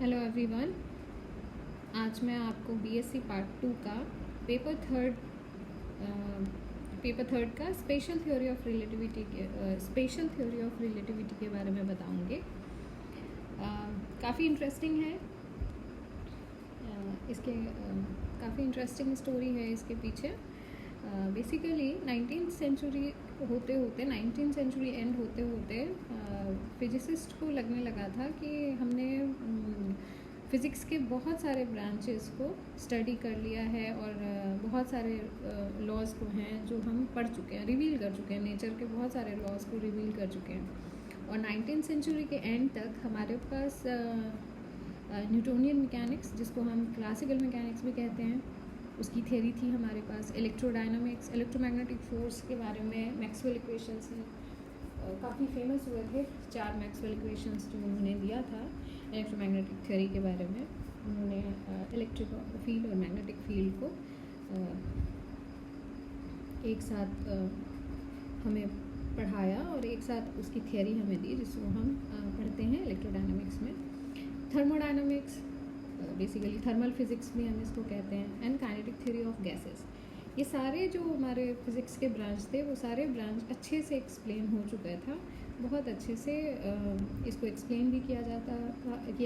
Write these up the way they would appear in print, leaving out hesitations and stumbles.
Hello everyone. आज मैं आपको बीएससी पार्ट 2 का पेपर थर्ड का स्पेशल थ्योरी ऑफ रिलेटिविटी के बारे में बताऊंगी। काफ़ी इंटरेस्टिंग है। काफ़ी इंटरेस्टिंग स्टोरी है इसके पीछे। बेसिकली 19th सेंचुरी एंड होते होते फिजिसिस्ट को लगने लगा था कि हमने फ़िज़िक्स के बहुत सारे ब्रांचेस को स्टडी कर लिया है और बहुत सारे लॉज को हैं जो हम पढ़ चुके हैं, रिवील कर चुके हैं। नेचर के बहुत सारे लॉज को रिवील कर चुके हैं और 19th सेंचुरी के एंड तक हमारे पास न्यूटोनियन मैकेनिक्स, जिसको हम क्लासिकल मैकेनिक्स भी कहते हैं, उसकी थ्योरी थी हमारे पास। इलेक्ट्रोडायनामिक्स, इलेक्ट्रोमैग्नेटिक फोर्स के बारे में मैक्सवेल इक्वेशंस काफ़ी फेमस हुए थे। 4 मैक्सवेल इक्वेशंस जो उन्होंने दिया था इलेक्ट्रोमैग्नेटिक थ्योरी के बारे में। उन्होंने इलेक्ट्रिक फील्ड और मैग्नेटिक फील्ड को एक साथ हमें पढ़ाया और एक साथ उसकी थ्योरी हमें दी, जिसको हम पढ़ते हैं इलेक्ट्रोडायनामिक्स में। थर्मोडायनामिक्स, बेसिकली थर्मल फिज़िक्स भी हम इसको कहते हैं, and kinetic theory of gases. ये सारे जो हमारे फिज़िक्स के ब्रांच थे, वो सारे ब्रांच अच्छे से एक्सप्लेन हो चुका था, बहुत अच्छे से इसको एक्सप्लेन भी किया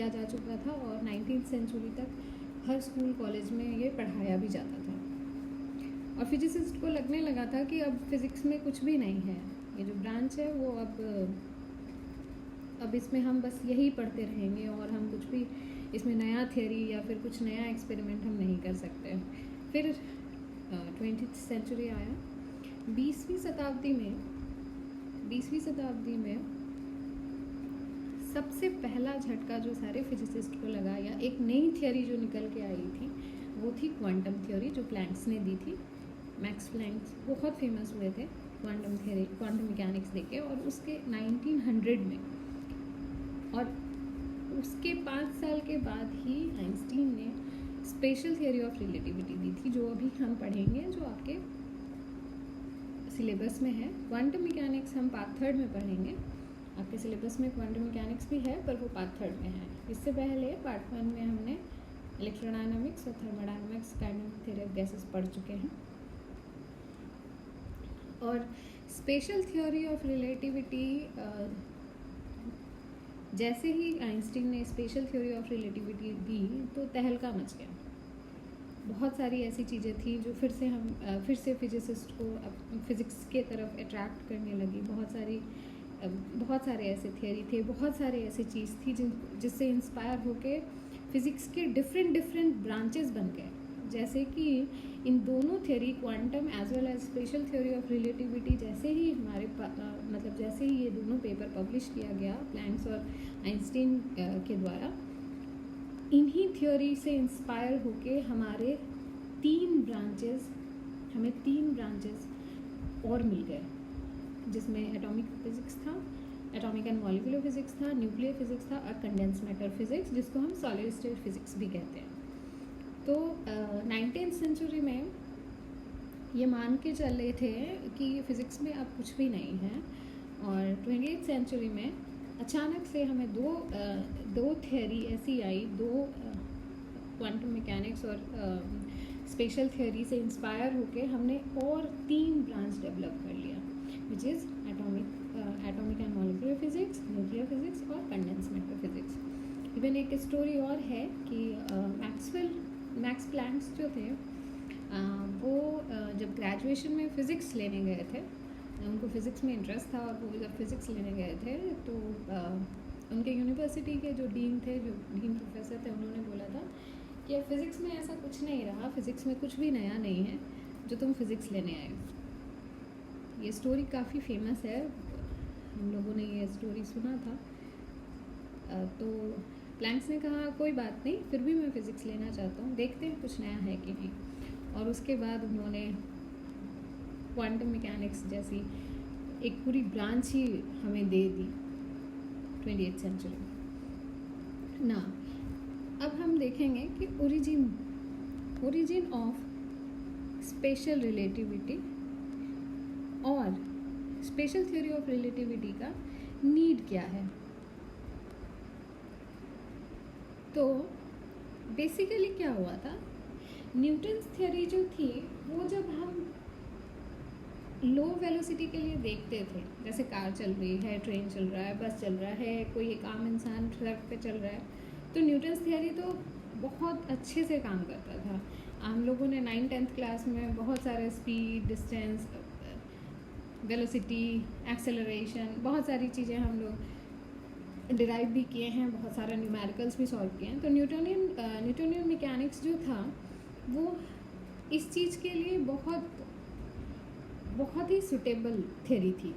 जा चुका था और 19th सेंचुरी तक हर स्कूल कॉलेज में ये पढ़ाया भी जाता था। और फिजिसिस्ट को लगने लगा था कि अब फिज़िक्स में कुछ भी नहीं है, ये जो ब्रांच है वो अब इसमें हम बस यही पढ़ते रहेंगे और हम कुछ भी इसमें नया थ्योरी या फिर कुछ नया एक्सपेरिमेंट हम नहीं कर सकते। फिर 20th सेंचुरी आया। 20वीं शताब्दी में सबसे पहला झटका जो सारे फिजिसिस्ट को लगा, या एक नई थ्योरी जो निकल के आई थी, वो थी क्वांटम थ्योरी, जो प्लैंक्स ने दी थी। मैक्स प्लैंक्स बहुत फेमस हुए थे क्वांटम मैकेनिक्स देके, और उसके 1900 में, और उसके 5 साल के बाद ही आइंस्टीन ने स्पेशल थ्योरी ऑफ रिलेटिविटी दी थी, जो अभी हम पढ़ेंगे, जो आपके सिलेबस में है। क्वांटम मैकेनिक्स हम पार्ट 3 में पढ़ेंगे। आपके सिलेबस में क्वांटम मैकेनिक्स भी है, पर वो पार्ट 3 में है। इससे पहले पार्ट 1 में हमने इलेक्ट्रोडायनामिक्स और thermodynamics, kinetic theory of gases पढ़ चुके हैं। और स्पेशल थ्योरी ऑफ रिलेटिविटी, जैसे ही आइंस्टीन ने स्पेशल थ्योरी ऑफ रिलेटिविटी दी तो तहलका मच गया। बहुत सारी ऐसी चीज़ें थी जो फिर से फिजिसिस्ट को फिज़िक्स के तरफ अट्रैक्ट करने लगी। बहुत सारे ऐसे थ्योरी थे, बहुत सारे ऐसी चीज़ थी जिससे इंस्पायर होके फिज़िक्स के डिफरेंट ब्रांचेस बन गए। जैसे कि इन दोनों theory, quantum as well as special theory of relativity, जैसे ही ये दोनों पेपर पब्लिश किया गया प्लैंक्स और आइंस्टीन के द्वारा, इन्हीं थ्योरी से इंस्पायर होके हमें 3 ब्रांचेस और मिल गए, जिसमें एटॉमिक फिज़िक्स था, एटॉमिक एंड मॉलिक्यूलर फिज़िक्स था, न्यूक्लियर फिज़िक्स था, और कंडेंस मैटर फिज़िक्स, जिसको हम सॉलिड स्टेट फिज़िक्स भी कहते हैं। तो 19th सेंचुरी में ये मान के चल रहे थे कि फ़िज़िक्स में अब कुछ भी नहीं है, और 20th सेंचुरी में अचानक से हमें दो थ्योरी ऐसी आई, क्वांटम मैकेनिक्स और स्पेशल थ्योरी से इंस्पायर होके हमने और 3 ब्रांच डेवलप कर लिया, which is atomic and molecular physics, nuclear physics और कंडेंस मैटर फिज़िक्स। इवन एक स्टोरी और है कि मैक्स प्लैंक्स जो थे, वो जब ग्रेजुएशन में फ़िज़िक्स लेने गए थे, उनको फ़िज़िक्स में इंटरेस्ट था, और वो जब फ़िज़िक्स लेने गए थे तो उनके यूनिवर्सिटी के जो डीन प्रोफेसर थे, उन्होंने बोला था कि अब फ़िज़िक्स में ऐसा कुछ नहीं रहा, फ़िज़िक्स में कुछ भी नया नहीं है जो तुम फ़िज़िक्स लेने आए हो। ये स्टोरी काफ़ी फेमस है, हम लोगों ने ये स्टोरी सुना था। तो प्लैंक्स ने कहा कोई बात नहीं, फिर भी मैं फ़िज़िक्स लेना चाहता हूँ, देखते हैं कुछ नया है कि नहीं। और उसके बाद उन्होंने क्वांटम मैकेनिक्स जैसी एक पूरी ब्रांच ही हमें दे दी 20th सेंचुरी ना। अब हम देखेंगे कि ओरिजिन ऑफ स्पेशल रिलेटिविटी और स्पेशल थ्योरी ऑफ रिलेटिविटी का नीड क्या है। तो बेसिकली क्या हुआ था, न्यूटन्स थ्योरी जो थी वो जब हम लो वेलोसिटी के लिए देखते थे, जैसे कार चल रही है, ट्रेन चल रहा है, बस चल रहा है, कोई एक आम इंसान सड़क पे चल रहा है, तो न्यूटन्स थ्योरी तो बहुत अच्छे से काम करता था। हम लोगों ने 9th-10th क्लास में बहुत सारे स्पीड, डिस्टेंस, वेलोसिटी, एक्सेलरेशन, बहुत सारी चीज़ें हम लोग डिराइव भी किए हैं, बहुत सारे न्यूमेरिकल्स भी सॉल्व किए हैं। तो न्यूटोनियन मैकेनिक्स जो था वो इस चीज़ के लिए बहुत ही सुटेबल थ्योरी थी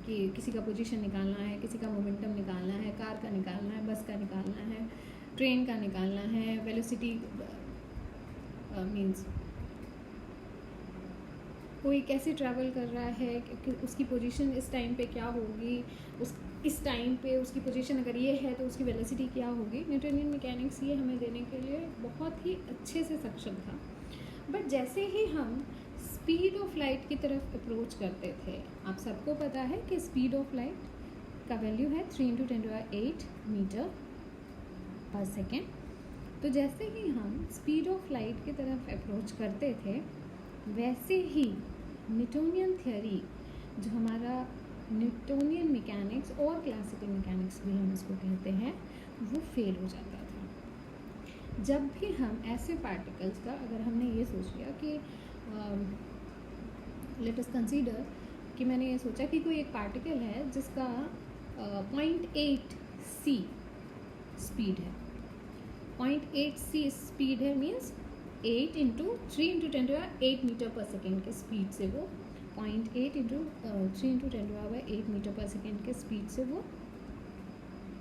कि किसी का पोजीशन निकालना है, किसी का मोमेंटम निकालना है, कार का निकालना है, बस का निकालना है, ट्रेन का निकालना है, वेलोसिटी मींस कोई कैसे ट्रैवल कर रहा है, कि उसकी पोजीशन इस टाइम पे क्या होगी, इस टाइम पे उसकी पोजीशन अगर ये है तो उसकी वेलोसिटी क्या होगी। न्यूटोनियन मैकेनिक्स ये हमें देने के लिए बहुत ही अच्छे से सक्षम था। बट जैसे ही हम स्पीड ऑफ लाइट की तरफ अप्रोच करते थे, आप सबको पता है कि स्पीड ऑफ लाइट का वैल्यू है 3 × 10⁸ मीटर पर सेकेंड। तो जैसे ही हम स्पीड ऑफ लाइट की तरफ अप्रोच करते थे, वैसे ही न्यूटोनियन थ्योरी, जो हमारा न्यूटोनियन मैकेनिक्स और क्लासिकल मैकेनिक्स भी हम इसको कहते हैं, वो फेल हो जाता था। जब भी हम ऐसे पार्टिकल्स का, अगर हमने ये सोच लिया कि लेट अस कंसीडर कि मैंने ये सोचा कि कोई एक पार्टिकल है जिसका 0.8 c स्पीड है, 0.8 c स्पीड है, मीन्स 8 × 3 × 10⁸ मीटर पर सेकेंड के स्पीड से वो 0.8 × 3 × 10⁸ मीटर पर सेकेंड के स्पीड से वो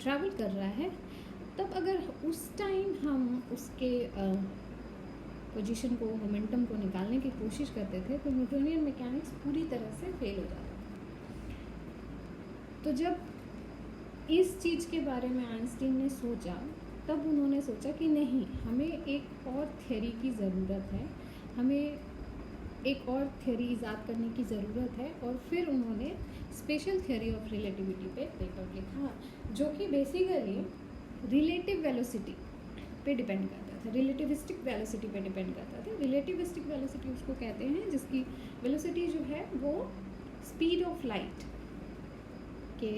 ट्रैवल कर रहा है। तब अगर उस टाइम हम उसके पोजीशन को, मोमेंटम को निकालने की कोशिश करते थे, तो न्यूटोनियन मैकेनिक्स पूरी तरह से फेल हो जाता था। तो जब इस चीज़ के बारे में आइंस्टीन ने सोचा, तब उन्होंने सोचा कि नहीं, हमें एक और थ्योरी की ज़रूरत है, हमें एक और थ्योरी ईजाद करने की ज़रूरत है। और फिर उन्होंने स्पेशल थ्योरी ऑफ रिलेटिविटी पे पेपर लिखा, जो कि बेसिकली रिलेटिव वेलोसिटी पे डिपेंड करता था, रिलेटिविस्टिक वेलोसिटी पे डिपेंड करता था। रिलेटिविस्टिक वेलोसिटी उसको कहते हैं जिसकी वेलोसिटी जो है वो स्पीड ऑफ लाइट के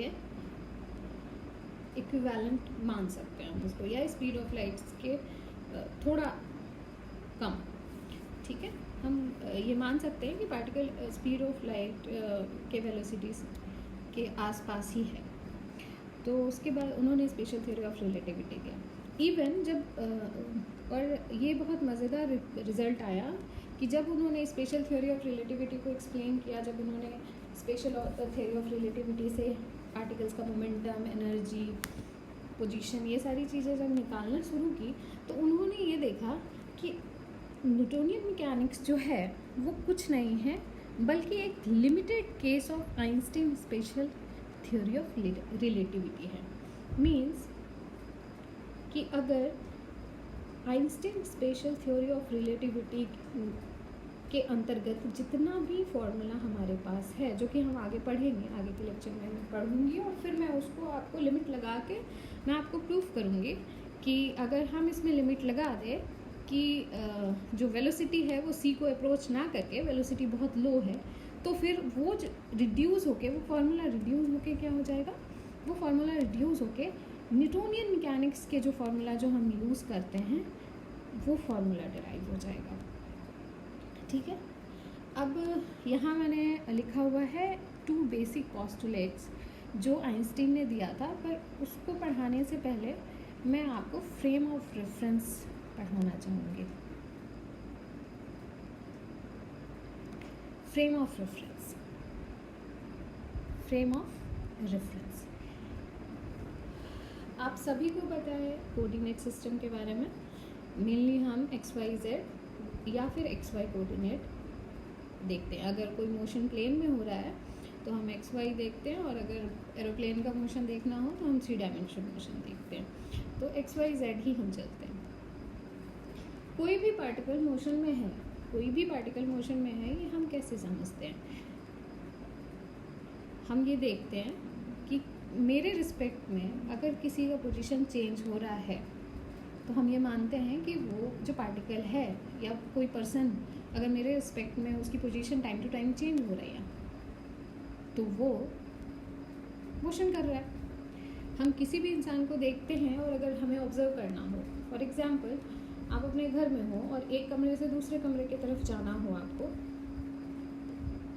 इक्विवेलेंट मान सकते हैं हम उसको, या स्पीड ऑफ लाइट के थोड़ा कम, ठीक है। हम ये मान सकते हैं कि पार्टिकल स्पीड ऑफ लाइट के वेलोसिटीज़ के आसपास ही है। तो उसके बाद उन्होंने स्पेशल थ्योरी ऑफ रिलेटिविटी किया। इवन जब और ये बहुत मज़ेदार रिज़ल्ट आया कि जब उन्होंने स्पेशल थ्योरी ऑफ रिलेटिविटी को एक्सप्लेन किया, जब उन्होंने स्पेशल थ्योरी ऑफ रिलेटिविटी से पार्टिकल्स का मोमेंटम, एनर्जी, पोजीशन, ये सारी चीज़ें जब निकालना शुरू की, तो उन्होंने ये देखा कि न्यूटोनियन मैकेनिक्स जो है वो कुछ नहीं है, बल्कि एक limited case of Einstein special theory of relativity है। मीन्स कि अगर Einstein special theory of relativity के अंतर्गत जितना भी फॉर्मूला हमारे पास है, जो कि हम आगे पढ़ेंगे, आगे के लेक्चर में मैं पढ़ूंगी, और फिर मैं उसको आपको लिमिट लगा के मैं आपको प्रूफ करूंगी कि अगर हम इसमें लिमिट लगा दें कि जो वेलोसिटी है वो सी को अप्रोच ना करके वेलोसिटी बहुत लो है, तो फिर वो रिड्यूस होके, वो फार्मूला रिड्यूस होके क्या हो जाएगा, वो फार्मूला रिड्यूस होके न्यूटोनियन मैकेनिक्स के जो फार्मूला जो हम यूज़ करते हैं वो फार्मूला डिराइव हो जाएगा, ठीक है। अब यहाँ मैंने लिखा हुआ है 2 बेसिक पोस्टुलेट्स जो आइंस्टीन ने दिया था, पर उसको पढ़ाने से पहले मैं आपको फ्रेम ऑफ रेफरेंस पढ़ाना चाहूँगी। Frame of reference, frame of reference आप सभी को पता है कोऑर्डिनेट सिस्टम के बारे में। मेनली हम XYZ या फिर XY कोऑर्डिनेट देखते हैं। अगर कोई मोशन प्लेन में हो रहा है तो हम XY देखते हैं, और अगर एरोप्लेन का मोशन देखना हो तो हम 3 डायमेंशन मोशन देखते हैं। तो XYZ ही हम चलते हैं। कोई भी पार्टिकल मोशन में है, कोई भी पार्टिकल मोशन में है, ये हम कैसे समझते हैं? हम ये देखते हैं कि मेरे रिस्पेक्ट में अगर किसी का पोजीशन चेंज हो रहा है तो हम ये मानते हैं कि वो जो पार्टिकल है या कोई पर्सन अगर मेरे रिस्पेक्ट में उसकी position time to time change हो रही है तो वो मोशन कर रहा है। हम किसी भी इंसान को देखते हैं और अगर हमें ऑब्जर्व करना हो, फॉर एग्जांपल आप अपने घर में हो और एक कमरे से दूसरे कमरे की तरफ जाना हो आपको,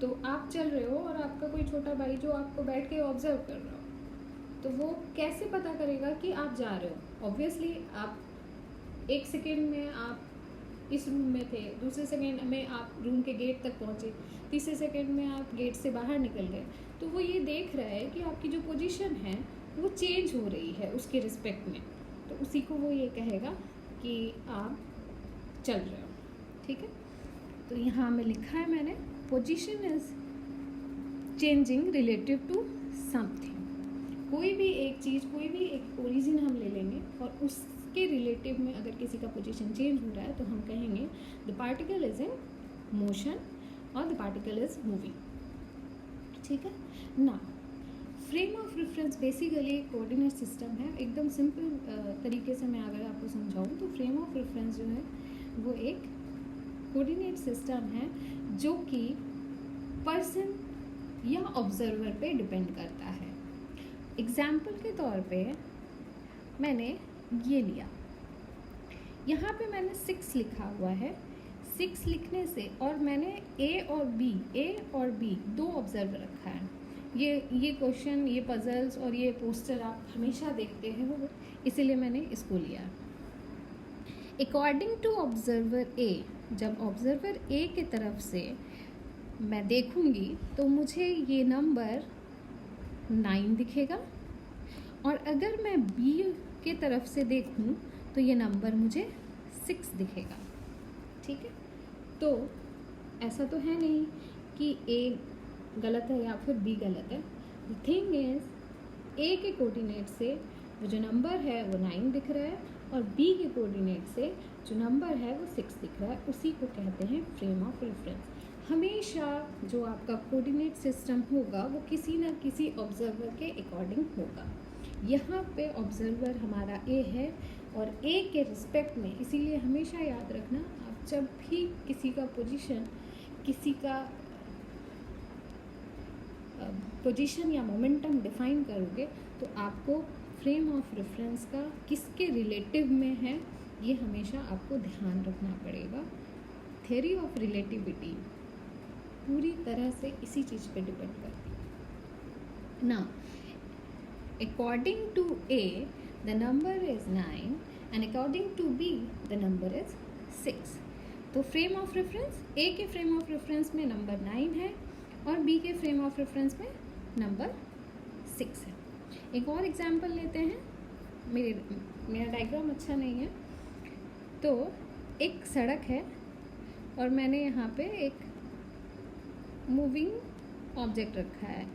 तो आप चल रहे हो और आपका कोई छोटा भाई जो आपको बैठ के ऑब्जर्व कर रहा हो, तो वो कैसे पता करेगा कि आप जा रहे हो? ऑब्वियसली आप एक सेकेंड में आप इस रूम में थे, दूसरे सेकेंड में आप रूम के गेट तक पहुँचे, तीसरे सेकेंड में आप गेट से बाहर निकल गए, तो वो ये देख रहा है कि आपकी जो पोजीशन है वो चेंज हो रही है उसके रिस्पेक्ट में, तो उसी को वो ये कहेगा कि आप चल रहे हो। ठीक है, तो यहाँ में लिखा है मैंने, position is changing relative to something. कोई भी एक चीज़, कोई भी एक ओरिजिन हम ले लेंगे और उसके रिलेटिव में अगर किसी का पोजीशन चेंज हो रहा है तो हम कहेंगे the particle is in motion और द पार्टिकल इज मूविंग। ठीक है ना। Frame of reference basically coordinate system है। एकदम सिंपल तरीके से मैं अगर आपको समझाऊँ तो फ्रेम ऑफ रेफरेंस जो है वो एक कोऑर्डिनेट सिस्टम है जो कि पर्सन या ऑब्जर्वर पे डिपेंड करता है। एग्जाम्पल के तौर पे मैंने ये लिया, यहाँ पे मैंने 6 लिखा हुआ है। 6 लिखने से और मैंने ए और बी दो ऑब्जर्वर रखा है। ये क्वेश्चन, ये पजल्स और ये पोस्टर आप हमेशा देखते हैं, वो इसीलिए मैंने इसको लिया। अकॉर्डिंग टू ऑब्जर्वर ए, जब ऑब्जर्वर ए की तरफ से मैं देखूंगी तो मुझे ये नंबर 9 दिखेगा, और अगर मैं बी के तरफ से देखूं तो ये नंबर मुझे 6 दिखेगा। ठीक है, तो ऐसा तो है नहीं कि ए गलत है या फिर बी गलत है। द थिंग इज ए के कोऑर्डिनेट से वो जो नंबर है वो 9 दिख रहा है और बी के कोऑर्डिनेट से जो नंबर है वो 6 दिख रहा है। उसी को कहते हैं फ्रेम ऑफ रेफरेंस। हमेशा जो आपका कोऑर्डिनेट सिस्टम होगा वो किसी न किसी ऑब्जर्वर के अकॉर्डिंग होगा। यहाँ पे ऑब्जर्वर हमारा ए है और ए के रिस्पेक्ट में, इसीलिए हमेशा याद रखना, आप जब भी किसी का पोजीशन या मोमेंटम डिफाइन करोगे तो आपको फ्रेम ऑफ रेफरेंस का किसके रिलेटिव में है ये हमेशा आपको ध्यान रखना पड़ेगा। थ्योरी ऑफ रिलेटिविटी पूरी तरह से इसी चीज़ पे डिपेंड करती है ना। According to A the number is 9 and according to B the number is 6। तो फ्रेम ऑफ रेफरेंस, ए के फ्रेम ऑफ रेफरेंस में नंबर 9 है और बी के फ्रेम ऑफ रेफरेंस में नंबर 6 है। एक और एग्जांपल लेते हैं। मेरा डायग्राम अच्छा नहीं है, तो एक सड़क है और मैंने यहाँ पे एक मूविंग ऑब्जेक्ट रखा है।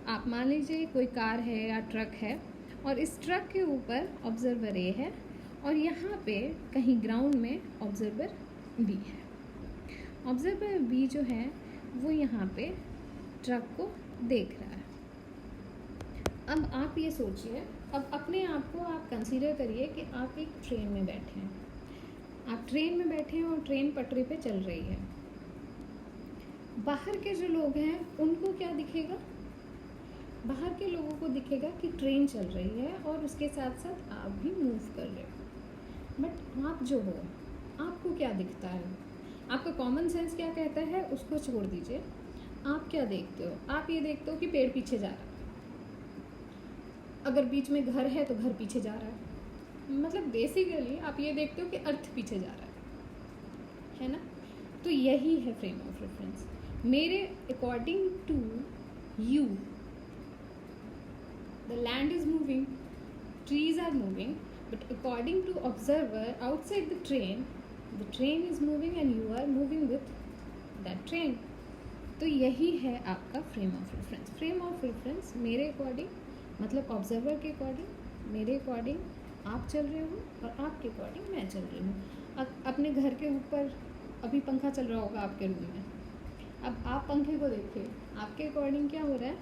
आप मान लीजिए कोई कार है या ट्रक है और इस ट्रक के ऊपर ऑब्जर्वर ए है और यहाँ पे कहीं ग्राउंड में ऑब्जर्वर बी है। ऑब्जर्वर बी जो है वो यहाँ पे ट्रक को देख रहा है। अब आप ये सोचिए, अब अपने आप को आप कंसीडर करिए कि आप एक ट्रेन में बैठे हैं। आप ट्रेन में बैठे हैं और ट्रेन पटरी पे चल रही है। बाहर के जो लोग हैं उनको क्या दिखेगा? बाहर के लोगों को दिखेगा कि ट्रेन चल रही है और उसके साथ साथ आप भी मूव कर रहे हो। बट आप जो हो, आपको क्या दिखता है? आपका कॉमन सेंस क्या कहता है उसको छोड़ दीजिए। आप क्या देखते हो? आप ये देखते हो कि पेड़ पीछे जा रहा है, अगर बीच में घर है तो घर पीछे जा रहा है। मतलब बेसिकली आप ये देखते हो कि अर्थ पीछे जा रहा है ना। तो यही है फ्रेम ऑफ रेफरेंस। मेरे according to you the land is moving, trees are moving, but according to observer outside the train is moving and you are moving with that train. तो यही है आपका frame of reference. Frame of reference मेरे according, मतलब observer के according, मेरे according आप चल रहे हो और आपके अकॉर्डिंग मैं चल रही हूँ। अपने घर के ऊपर अभी पंखा चल रहा होगा आपके रूम में। अब आप पंखे को देखिए, आपके अकॉर्डिंग क्या हो रहा है?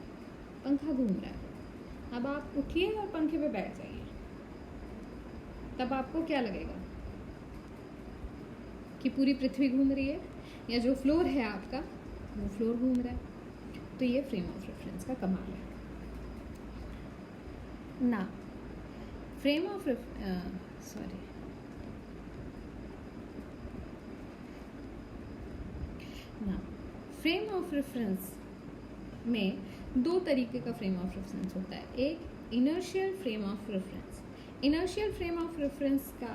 पंखा घूम रहा है। अब आप उठिए और पंखे पे बैठ जाइए, तब आपको क्या लगेगा कि पूरी पृथ्वी घूम रही है या जो फ्लोर है आपका वो फ्लोर घूम रहा है। तो ये फ्रेम ऑफ रेफरेंस का कमाल है ना। Frame of frame of reference में दो तरीके का फ्रेम ऑफ रेफरेंस होता है। एक inertial frame of reference. Inertial frame of reference का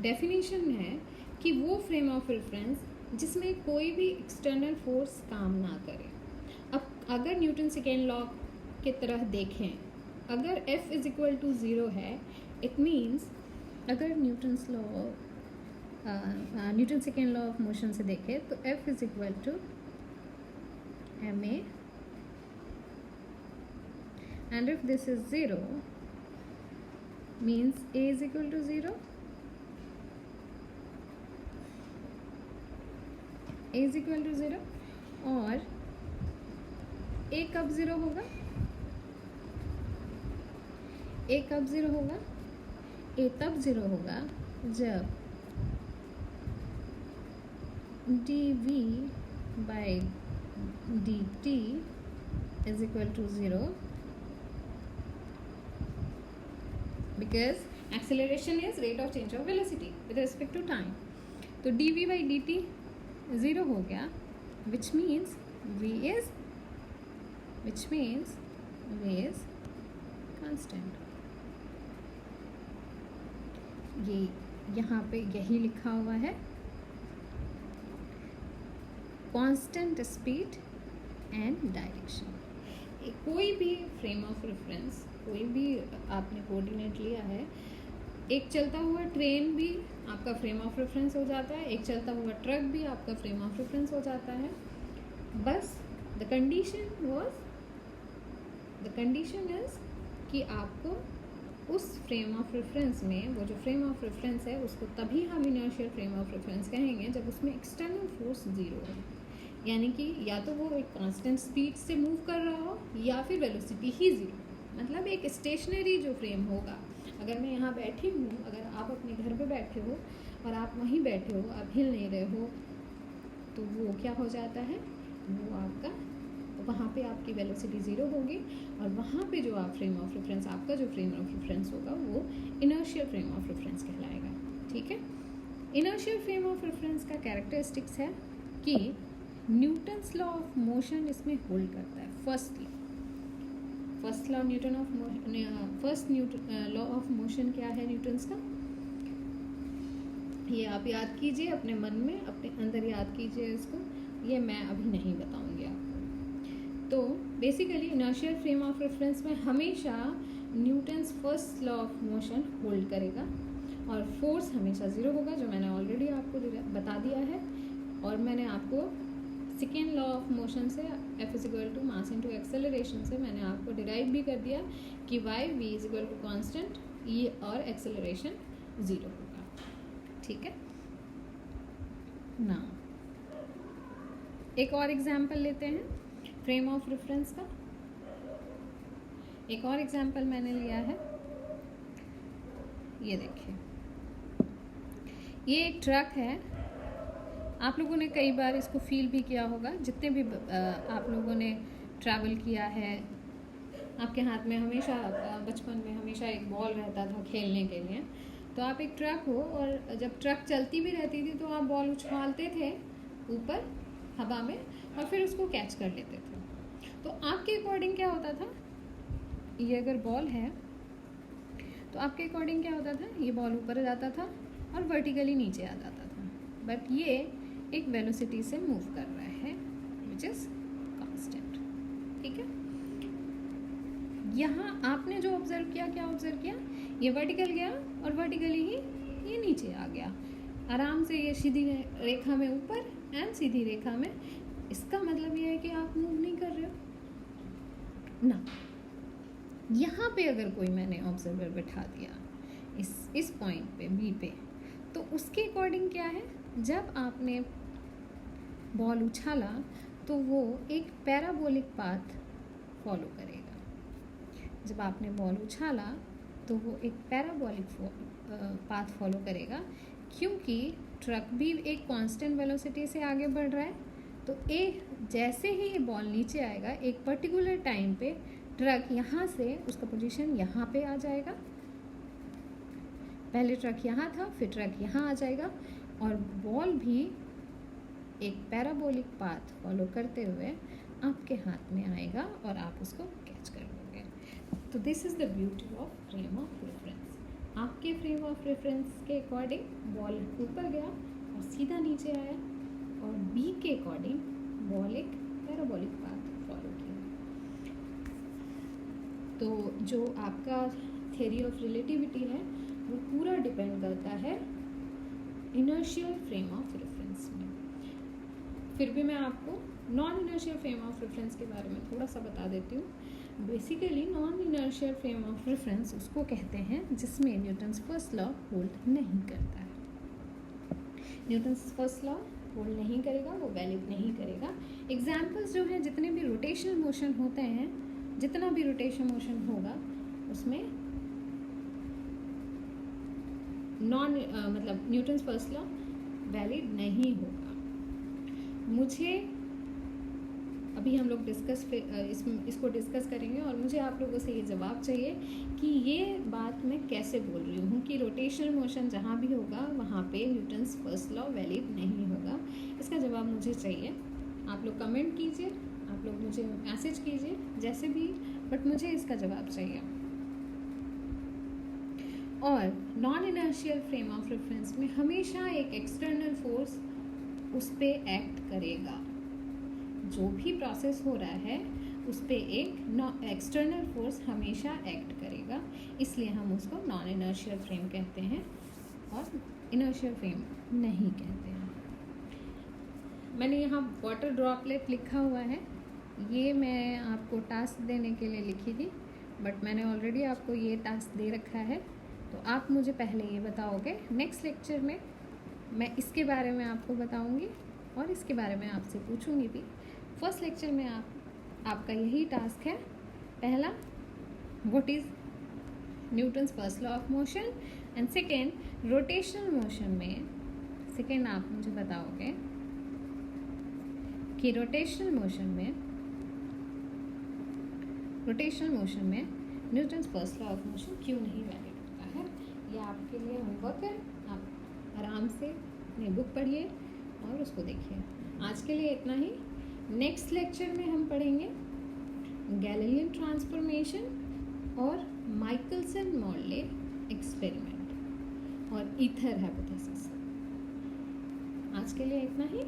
डेफिनेशन है कि वो फ्रेम ऑफ रेफरेंस जिसमें कोई भी एक्सटर्नल फोर्स काम ना करे। अब अगर न्यूटन सेकेंड लॉ के तरह देखें, अगर F इज इक्वल टू 0 है, इट मीन्स अगर Newton second law of motion से देखें तो F is equal to ma, and if this is 0 means a is equal to 0, a is equal to 0, और a कब 0 होगा, a कब 0 होगा, a तब 0 होगा जब dv by dt is equal to 0, because acceleration is rate of change of velocity with respect to time. तो dv by dt 0 हो गया, which means v is constant. ये यहाँ पे यही लिखा हुआ है, कांस्टेंट स्पीड एंड डायरेक्शन। कोई भी फ्रेम ऑफ रेफरेंस, कोई भी आपने कोऑर्डिनेट लिया है, एक चलता हुआ ट्रेन भी आपका फ्रेम ऑफ रेफरेंस हो जाता है, एक चलता हुआ ट्रक भी आपका फ्रेम ऑफ रेफरेंस हो जाता है। बस द कंडीशन इज कि आपको उस फ्रेम ऑफ रेफरेंस में, वो जो फ्रेम ऑफ रेफरेंस है उसको तभी हम इनर्शियल फ्रेम ऑफ रेफरेंस कहेंगे जब उसमें एक्सटर्नल फोर्स 0 है, यानी कि या तो वो एक कांस्टेंट स्पीड से मूव कर रहा हो या फिर वेलोसिटी ही 0, मतलब एक स्टेशनरी जो फ्रेम होगा। अगर मैं यहाँ बैठी हूँ, अगर आप अपने घर पे बैठे हो और आप वहीं बैठे हो, आप हिल नहीं रहे हो, तो वो क्या हो जाता है, वो आपका, वहाँ पे आपकी वेलोसिटी 0 होगी और वहाँ पे जो आप फ्रेम ऑफ रेफरेंस, आपका जो फ्रेम ऑफ रेफरेंस होगा वो इनर्शियल फ्रेम ऑफ रेफरेंस कहलाएगा। ठीक है। इनर्शियल फ्रेम ऑफ रेफरेंस का कैरेक्टरिस्टिक्स है कि न्यूटन्स लॉ ऑफ मोशन इसमें होल्ड करता है। फर्स्ट लॉ ऑफ मोशन क्या है न्यूटन्स का, ये आप याद कीजिए अपने मन में, अपने अंदर याद कीजिए इसको, ये मैं अभी नहीं बताऊंगी आपको। तो basically inertial frame of reference में हमेशा Newton's first law of motion hold करेगा और फोर्स हमेशा 0 होगा, जो मैंने ऑलरेडी आपको बता दिया है। और मैंने आपको सेकेंड लॉ ऑफ मोशन से F is equal to mass into acceleration से मैंने आपको डिराइव भी कर दिया कि y v is equal to constant e और एक्सेलरेशन 0 होगा। ठीक है ना। एक और एग्जाम्पल लेते हैं फ्रेम ऑफ रेफरेंस का। एक और एग्जाम्पल मैंने लिया है, ये देखिए, ये एक ट्रक है। आप लोगों ने कई बार इसको फील भी किया होगा, जितने भी आप लोगों ने ट्रैवल किया है, आपके हाथ में हमेशा बचपन में हमेशा एक बॉल रहता था खेलने के लिए। तो आप एक ट्रक हो और जब ट्रक चलती भी रहती थी तो आप बॉल उछालते थे ऊपर हवा में और फिर उसको कैच कर लेते थे। तो आपके अकॉर्डिंग क्या होता था, ये अगर बॉल है तो आपके अकॉर्डिंग क्या होता था, ये बॉल ऊपर जाता था और वर्टिकली नीचे आ जाता था, बट ये एक वेलोसिटी से मूव कर रहा है विच इज़ कांस्टेंट। ठीक है। यहाँ आपने जो ऑब्जर्व किया, क्या ऑब्जर्व किया, ये वर्टिकल गया और वर्टिकली ही ये नीचे आ गया, आराम से ये सीधी रेखा में ऊपर एंड सीधी रेखा में। इसका मतलब ये है कि आप मूव नहीं कर रहे हो ना। यहाँ पे अगर कोई मैंने ऑब्जर्वर बैठा दिया इस पॉइंट पे बी पे, तो उसके अकॉर्डिंग क्या है, जब आपने बॉल उछाला तो वो एक पैराबोलिक पाथ फॉलो करेगा। जब आपने बॉल उछाला तो वो एक पैराबोलिक पाथ फॉलो करेगा, क्योंकि ट्रक भी एक कांस्टेंट वेलोसिटी से आगे बढ़ रहा है। तो जैसे ही ये बॉल नीचे आएगा, एक पर्टिकुलर टाइम पे ट्रक यहाँ से उसका पोजीशन यहाँ पे आ जाएगा। पहले ट्रक यहाँ था, फिर ट्रक यहाँ आ जाएगा, और बॉल भी एक पैराबोलिक पाथ फॉलो करते हुए आपके हाथ में आएगा और आप उसको कैच कर लोगे। तो this is the beauty of frame of reference. आपके फ्रेम ऑफ रेफरेंस के अकॉर्डिंग बॉल ऊपर गया और सीधा नीचे आया, और बी के अकॉर्डिंग बॉल एक पैराबोलिक पाथ फॉलो किया। तो जो आपका थ्योरी ऑफ रिलेटिविटी है वो पूरा डिपेंड करता है इनर्शियल फ्रेम ऑफ रेफरेंस में। फिर भी मैं आपको non inertial frame of reference के बारे में थोड़ा सा बता देती हूँ। Basically non inertial frame of reference उसको कहते हैं जिसमें न्यूटन्स फर्स्ट लॉ होल्ड नहीं करता है। न्यूटन्स फर्स्ट लॉ होल्ड नहीं करेगा, वो वैलिड नहीं करेगा। एग्जाम्पल्स जो हैं, जितने भी रोटेशनल मोशन होते हैं, जितना भी रोटेशन मोशन होगा उसमें मतलब न्यूटन्स फर्स्ट लॉ वैलिड नहीं होगा। मुझे अभी हम लोग इसको डिस्कस करेंगे, और मुझे आप लोगों से ये जवाब चाहिए कि ये बात मैं कैसे बोल रही हूँ कि रोटेशनल मोशन जहाँ भी होगा वहाँ पे न्यूटन्स फर्स्ट लॉ वैलिड नहीं होगा। इसका जवाब मुझे चाहिए। आप लोग कमेंट कीजिए, आप लोग मुझे मैसेज कीजिए, जैसे भी, बट मुझे इसका जवाब चाहिए। और non inertial frame of reference में हमेशा एक एक्सटर्नल फोर्स उस पर एक्ट करेगा। जो भी प्रोसेस हो रहा है उस पर एक एक्सटर्नल फोर्स हमेशा एक्ट करेगा, इसलिए हम उसको नॉन इनर्शियल फ्रेम कहते हैं और इनर्शियल फ्रेम नहीं कहते हैं। मैंने यहाँ वाटर ड्रॉपलेट लिखा हुआ है, ये मैं आपको टास्क देने के लिए लिखी थी, बट मैंने ऑलरेडी आपको ये टास्क दे रखा है। तो आप मुझे पहले ये बताओगे, नेक्स्ट लेक्चर में मैं इसके बारे में आपको बताऊंगी और इसके बारे में आपसे पूछूंगी भी। फर्स्ट लेक्चर में आपका यही टास्क है। पहला, what is Newton's first law of motion, and second rotational motion में सेकेंड आप मुझे बताओगे कि रोटेशनल मोशन में Newton's first law of motion क्यों नहीं वैलिड होता है। ये आपके लिए होमवर्क है, आप आराम से अपनी बुक पढ़िए और उसको देखिए। आज के लिए इतना ही। नेक्स्ट लेक्चर में हम पढ़ेंगे गैलीलियन ट्रांसफॉर्मेशन और माइकलसन मोर्ले एक्सपेरिमेंट और ईथर हाइपोथेसिस। आज के लिए इतना ही।